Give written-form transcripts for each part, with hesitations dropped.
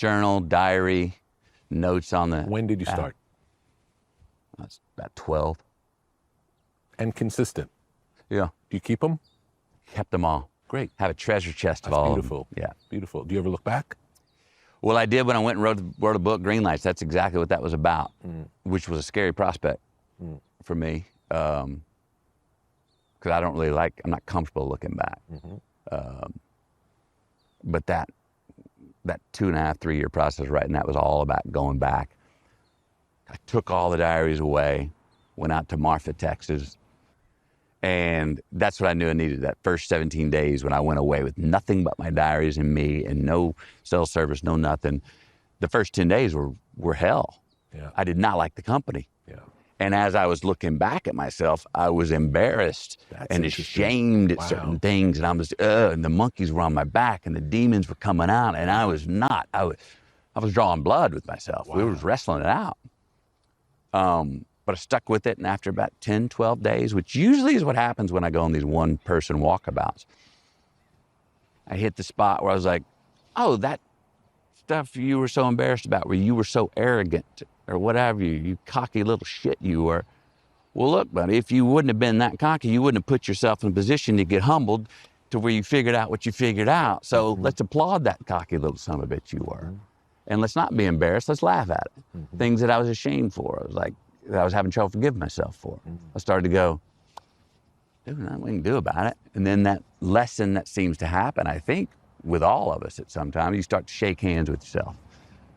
Journal, diary, notes on the... When did you start? I was about 12. And consistent. Yeah. Do you keep them? Kept them all. Great. Have a treasure chest of That's all beautiful. of them. Yeah. Beautiful. Do you ever look back? Well, I did when I went and wrote a book, Green Lights. That's exactly what that was about, which was a scary prospect for me. Because I don't really like, I'm not comfortable looking back. But that 2.5, 3 year process writing that was all about going back. I took all the diaries away, went out to Marfa, Texas, and that's what I knew I needed. That first 17 days when I went away with nothing but my diaries and me and no cell service, no nothing. The first 10 days were hell. Yeah. I did not like the company. Yeah. And as I was looking back at myself, I was embarrassed and ashamed at certain things. And I was, and the monkeys were on my back and the demons were coming out. And I was not, I was drawing blood with myself. We were wrestling it out. But I stuck with it. And after about 10, 12 days, which usually is what happens when I go on these one-person walkabouts, I hit the spot where I was like, oh, that stuff you were so embarrassed about, where you were so arrogant or whatever, you cocky little shit you were. Well, look, buddy, if you wouldn't have been that cocky, you wouldn't have put yourself in a position to get humbled to where you figured out what you figured out. So let's applaud that cocky little son of a bitch you were. And let's not be embarrassed, let's laugh at it. Things that I was ashamed for, I was like, that I was having trouble forgiving myself for. I started to go, there's nothing we can do about it. And then that lesson that seems to happen, I think, with all of us at some time, you start to shake hands with yourself.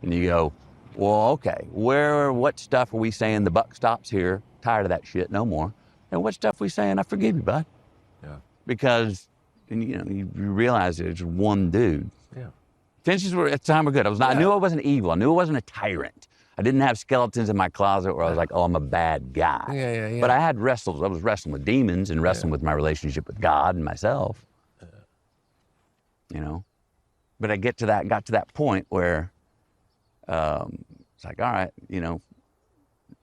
And you go, well, okay, what stuff are we saying the buck stops here? Tired of that shit, no more. And what stuff are we saying, I forgive you, bud? Yeah. Because, and, you realize there's one dude. Yeah. Intentions were, at the time, were good. I knew I wasn't evil. I knew I wasn't a tyrant. I didn't have skeletons in my closet where I was like, oh, I'm a bad guy. Yeah. But I had wrestles. I was wrestling with demons and wrestling with my relationship with God and myself. But I got to that point where it's like, all right,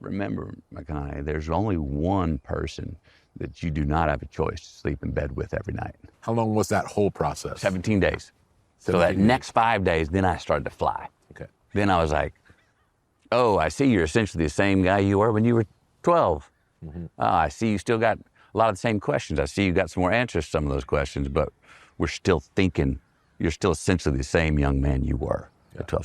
remember, McConaughey, there's only one person that you do not have a choice to sleep in bed with every night. How long was that whole process? 17 days. So that next 5 days, then I started to fly. Okay. Then I was like, oh, I see you're essentially the same guy you were when you were 12. I see you still got a lot of the same questions. I see you got some more answers to some of those questions, but we're still thinking you're still essentially the same young man you were at 12.